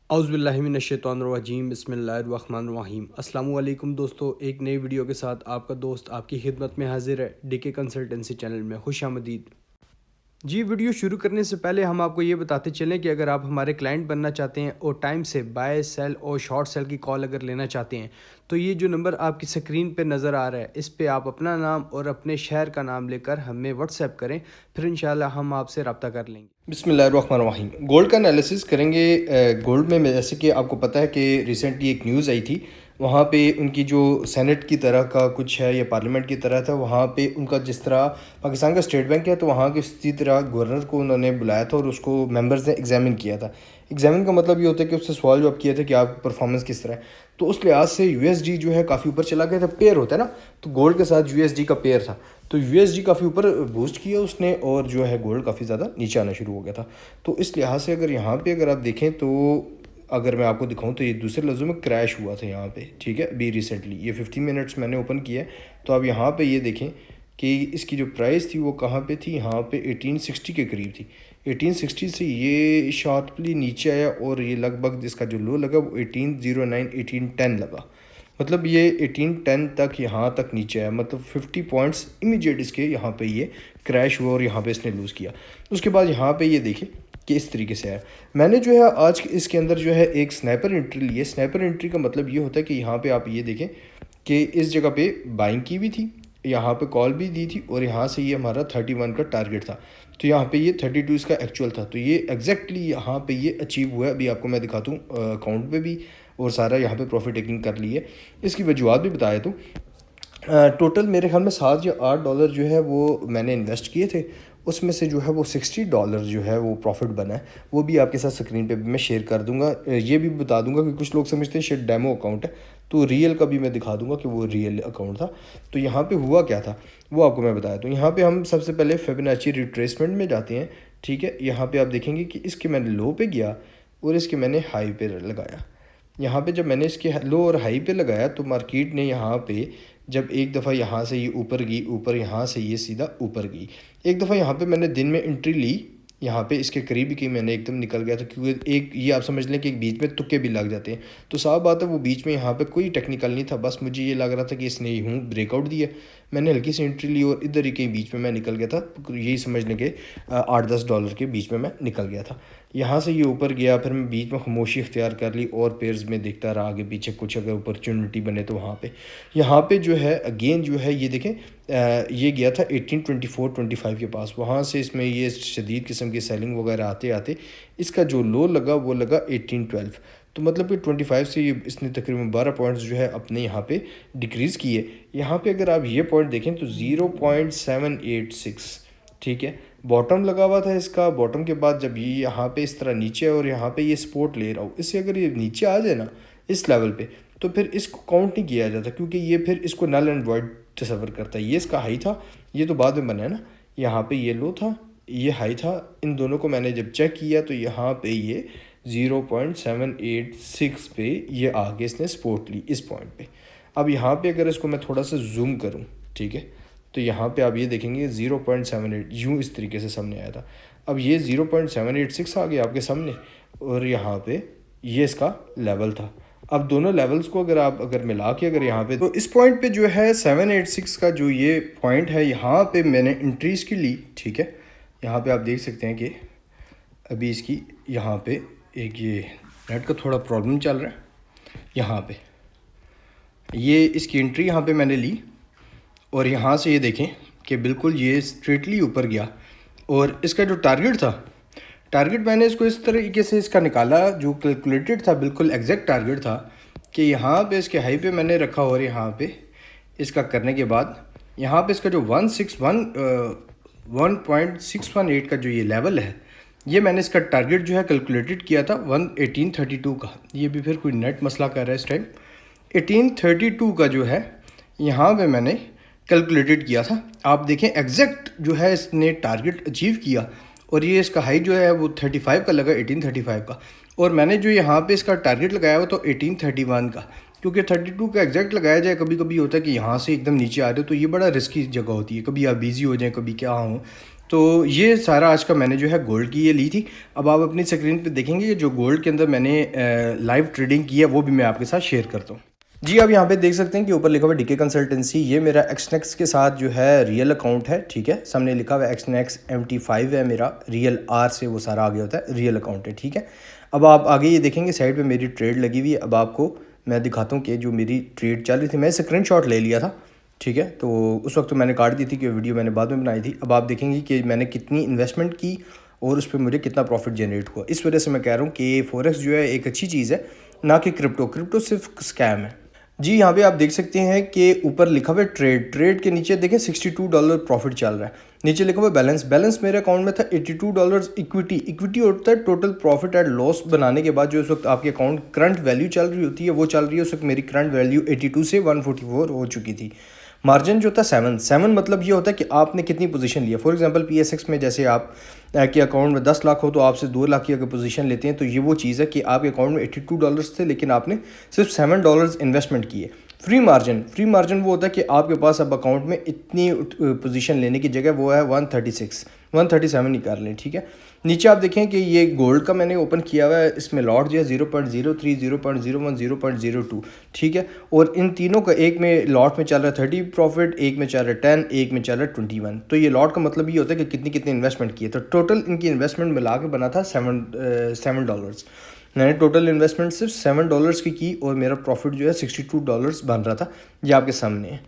औज़ुबिल्लाहिमिनश्शैतानिर्रजीम बिस्मिल्लाहिर्रहमानिर्रहीम। अस्सलामु अलैकुम दोस्तों, एक नई वीडियो के साथ आपका दोस्त आपकी खिदमत में हाजिर है। डीके कंसल्टेंसी चैनल में खुशामदीद। जी, वीडियो शुरू करने से पहले हम आपको ये बताते चलें कि अगर आप हमारे क्लाइंट बनना चाहते हैं और टाइम से बाय सेल और शॉर्ट सेल की कॉल अगर लेना चाहते हैं तो ये जो नंबर आपकी स्क्रीन पे नज़र आ रहा है इस पे आप अपना नाम और अपने शहर का नाम लेकर हमें व्हाट्सएप करें, फिर इंशाल्लाह हम आपसे रब्ता कर लेंगे। बिस्मिल्लाहिर्रहमानिर्रहीम। गोल्ड का एनालिसिस करेंगे। गोल्ड में जैसे कि आपको पता है कि रिसेंटली एक न्यूज़ आई थी, वहाँ पे उनकी जो सेनेट की तरह का कुछ है या पार्लियामेंट की तरह था, वहाँ पे उनका जिस तरह पाकिस्तान का स्टेट बैंक है तो वहाँ के इसी तरह गवर्नर को उन्होंने बुलाया था और उसको मेंबर्स ने एग्जामिन किया था। एग्जामिन का मतलब ये होता है कि उससे सवाल जवाब किया था कि आपकी परफॉर्मेंस किस तरह है। तो उस लिहाज से यूएसडी जो है काफ़ी ऊपर चला गया था। पेयर होता है ना, तो गोल्ड के साथ यूएसडी का पेयर था, तो यूएसडी काफ़ी ऊपर बूस्ट किया उसने और जो है गोल्ड काफ़ी ज़्यादा नीचे आना शुरू हो गया था। तो इस लिहाज से अगर यहाँ पे अगर आप देखें तो अगर मैं आपको दिखाऊं तो ये दूसरे लफ्ज़ों में क्रैश हुआ था यहाँ पे, ठीक है, अभी रिसेंटली ये 15 मिनट्स मैंने ओपन किया है। तो आप यहाँ पे ये देखें कि इसकी जो प्राइस थी वो कहाँ पे थी, यहाँ पे 1860 के करीब थी। 1860 से ये शार्पली नीचे आया और ये लगभग इसका जो लो लगा वो 1809 1810 लगा। मतलब ये 1810 तक यहाँ तक नीचे आया, मतलब 50 पॉइंट्स इमीडिएट इसके यहाँ पे ये क्रैश हुआ और यहाँ पे इसने लूज़ किया। उसके बाद यहाँ पे ये देखें कि इस तरीके से है। मैंने जो है आज इसके अंदर जो है एक स्नैपर एंट्री ली है। स्नैपर एंट्री का मतलब ये होता है कि यहाँ पे आप ये देखें कि इस जगह पे बाइंग की भी थी, यहाँ पे कॉल भी दी थी और यहाँ से ये हमारा 31 का टारगेट था, तो यहाँ पे ये 32 इसका एक्चुअल था। तो ये एग्जैक्टली यहाँ पे ये अचीव हुआ है। अभी आपको मैं दिखाता हूँ अकाउंट पे भी और सारा यहाँ पे प्रॉफिट टेकिंग कर ली है। इसकी वजूहत भी बताया तो टोटल मेरे ख्याल में $7 या $8 जो है वो मैंने इन्वेस्ट किए थे, उसमें से जो है वो $60 जो है वो प्रॉफिट बना है। वो भी आपके साथ स्क्रीन पे भी मैं शेयर कर दूंगा। ये भी बता दूंगा कि कुछ लोग समझते हैं शायद डेमो अकाउंट है, तो रियल का भी मैं दिखा दूंगा कि वो रियल अकाउंट था। तो यहाँ पे हुआ क्या था वो आपको मैं बताया। तो यहाँ पे हम सबसे पहले फिबोनाची रिट्रेसमेंट में जाते हैं, ठीक है। यहाँ पे आप देखेंगे कि इसके मैंने लो पे गया और इसके मैंने हाई पे लगाया। यहाँ पे जब मैंने इसके लो और हाई पे लगाया तो मार्केट ने यहाँ पे जब एक दफ़ा यहाँ से ये ऊपर गई, ऊपर यहाँ से ये सीधा ऊपर गई। एक दफ़ा यहाँ पे मैंने दिन में एंट्री ली, यहाँ पे इसके करीब ही मैंने एकदम निकल गया था, क्योंकि एक ये आप समझ लें कि एक बीच में तुक्के भी लग जाते हैं। तो साफ बात है वो बीच में यहाँ पे कोई टेक्निकल नहीं था, बस मुझे ये लग रहा था कि इसने यूँ ब्रेकआउट दिया, मैंने हल्की सी एंट्री ली और इधर ही कहीं बीच में मैं निकल गया था। यही समझ लें कि $8-10 के बीच में मैं निकल गया था। यहाँ से ये ऊपर गया, फिर मैं बीच में खामोशी इख्तियार कर ली और पेयर्स में देखता रहा आगे पीछे कुछ अगर अपॉर्चुनिटी बने तो वहाँ पे यहाँ पे जो है अगेन जो है ये देखें ये गया था 1824-25 के पास। वहाँ से इसमें ये शदीद किस्म की सेलिंग वगैरह आते आते इसका जो लो लगा वो लगा 1812। तो मतलब कि 25 से ये इसने तकरीबन 12 पॉइंट्स जो है अपने यहाँ पे डिक्रीज़ किए। यहाँ पे अगर आप ये पॉइंट देखें तो 0.786, ठीक है, बॉटम लगा हुआ था इसका। बॉटम के बाद जब ये यहाँ पे इस तरह नीचे और यहाँ पे ये सपोर्ट ले रहा हूँ, इससे अगर ये नीचे आ जाए ना इस लेवल पे तो फिर इसको काउंट नहीं किया जाता, क्योंकि ये फिर इसको नल एंड वॉइड तस्वर करता है। ये इसका हाई था, ये तो बाद में बना है ना, यहाँ पे ये लो था, ये हाई था। इन दोनों को मैंने जब चेक किया तो यहाँ पे ये 0.786 पे ये आगे इसने सपोर्ट ली इस पॉइंट पे। अब यहाँ पे अगर इसको मैं थोड़ा सा जूम करूँ, ठीक है, तो यहाँ पे आप ये देखेंगे 0.78 यूँ इस तरीके से सामने आया था। अब ये 0.786 आ गया आपके सामने और यहाँ पे ये इसका लेवल था। अब दोनों लेवल्स को अगर मिला के अगर यहाँ पे तो इस पॉइंट पे जो है 786 का जो ये पॉइंट है यहाँ पे मैंने इंट्रीज की ली, ठीक है। यहाँ पे आप देख सकते हैं कि अभी इसकी यहाँ पे एक ये नेट का थोड़ा प्रॉब्लम चल रहा है। यहाँ पे ये इसकी एंट्री यहाँ पे मैंने ली और यहाँ से ये देखें कि बिल्कुल ये स्ट्रेटली ऊपर गया और इसका जो टारगेट था, टारगेट मैंने इसको इस तरीके से इसका निकाला जो कैलकुलेटेड था, बिल्कुल एग्जैक्ट टारगेट था कि यहाँ पे इसके हाई पे मैंने रखा और यहाँ पे इसका करने के बाद यहाँ पे इसका जो 1.618 का जो ये लेवल है, ये मैंने इसका टारगेट जो है कैलकुलेटेड किया था 1832 का। ये भी फिर कोई नेट मसला कर रहा है इस टाइम। 1832 का जो है यहाँ पे मैंने कैलकुलेटेड किया था। आप देखें एग्जैक्ट जो है इसने टारगेट अचीव किया और ये इसका हाई जो है वो 35 का लगा, 1835 का। और मैंने जो यहाँ पे इसका टारगेट लगाया हुआ तो 1831 का, क्योंकि 32 का एग्जैक्ट लगाया जाए कभी कभी होता है कि यहाँ से एकदम नीचे आ रहे हो तो ये बड़ा रिस्की जगह होती है, कभी आप बिज़ी हो जाएं कभी क्या हो। तो ये सारा आज का मैंने जो है गोल्ड की ये ली थी। अब आप अपनी स्क्रीन पे देखेंगे कि जो गोल्ड के अंदर मैंने लाइव ट्रेडिंग की है वो भी मैं आपके साथ शेयर करता हूँ। जी आप यहाँ पे देख सकते हैं कि ऊपर लिखा हुआ है डीके कंसल्टेंसी। ये मेरा एक्सनेक्स के साथ जो है रियल अकाउंट है, ठीक है। सामने लिखा हुआ है एक्सनेक्स MT5 है मेरा, रियल आर से वो सारा आगे होता है, रियल अकाउंट है, ठीक है। अब आप आगे ये देखेंगे साइड पे मेरी ट्रेड लगी हुई है। अब आपको मैं दिखाता हूँ कि जो मेरी ट्रेड चल रही थी, मैं स्क्रीनशॉट ले लिया था, ठीक है। तो उस वक्त तो मैंने काट दी थी कि वीडियो मैंने बाद में बनाई थी। अब आप देखेंगे कि मैंने कितनी इन्वेस्टमेंट की और उस पर मुझे कितना प्रॉफिट जनरेट हुआ। इस वजह से मैं कह रहा हूँ कि फॉरेक्स जो है एक अच्छी चीज़ है, ना कि क्रिप्टो सिर्फ स्कैम है। जी यहाँ पे आप देख सकते हैं कि ऊपर लिखा हुआ है ट्रेड के नीचे देखें $62 प्रॉफिट चल रहा है। नीचे लिखा हुआ बैलेंस मेरे अकाउंट में था $82 इक्विटी होता है टोटल प्रॉफिट एंड लॉस बनाने के बाद जो उस वक्त आपके अकाउंट करंट वैल्यू चल रही होती है वो चल रही है। उस वक्त मेरी करंट वैल्यू 82 से 144 हो चुकी थी। मार्जिन जो था 7 मतलब ये होता है कि आपने कितनी पोजीशन लिया। फॉर एग्जांपल PSX में जैसे आप के अकाउंट में 10 लाख हो तो आपसे 2 लाख की अगर पोजीशन लेते हैं तो ये वो चीज़ है कि आपके अकाउंट में $82 थे लेकिन आपने सिर्फ $7 इन्वेस्टमेंट किए। फ्री मार्जिन वो होता है कि आपके पास अब अकाउंट में इतनी पोजीशन लेने की जगह वो है 137 ही कर लें, ठीक है। नीचे आप देखें कि ये गोल्ड का मैंने ओपन किया हुआ है, इसमें लॉट जो है 0.03 0.01 0.02, ठीक है। और इन तीनों का एक में लॉट में चल रहा है 30 प्रॉफिट, एक में चल रहा है 10, एक में चल रहा है 21। तो ये लॉट का मतलब ये होता है कि कितनी इन्वेस्टमेंट की है। तो टोटल इनकी इन्वेस्टमेंट मिला के बना था $7। मैंने टोटल इन्वेस्टमेंट सिर्फ $7 की और मेरा प्रॉफिट जो है $62 बन रहा था। ये आपके सामने है।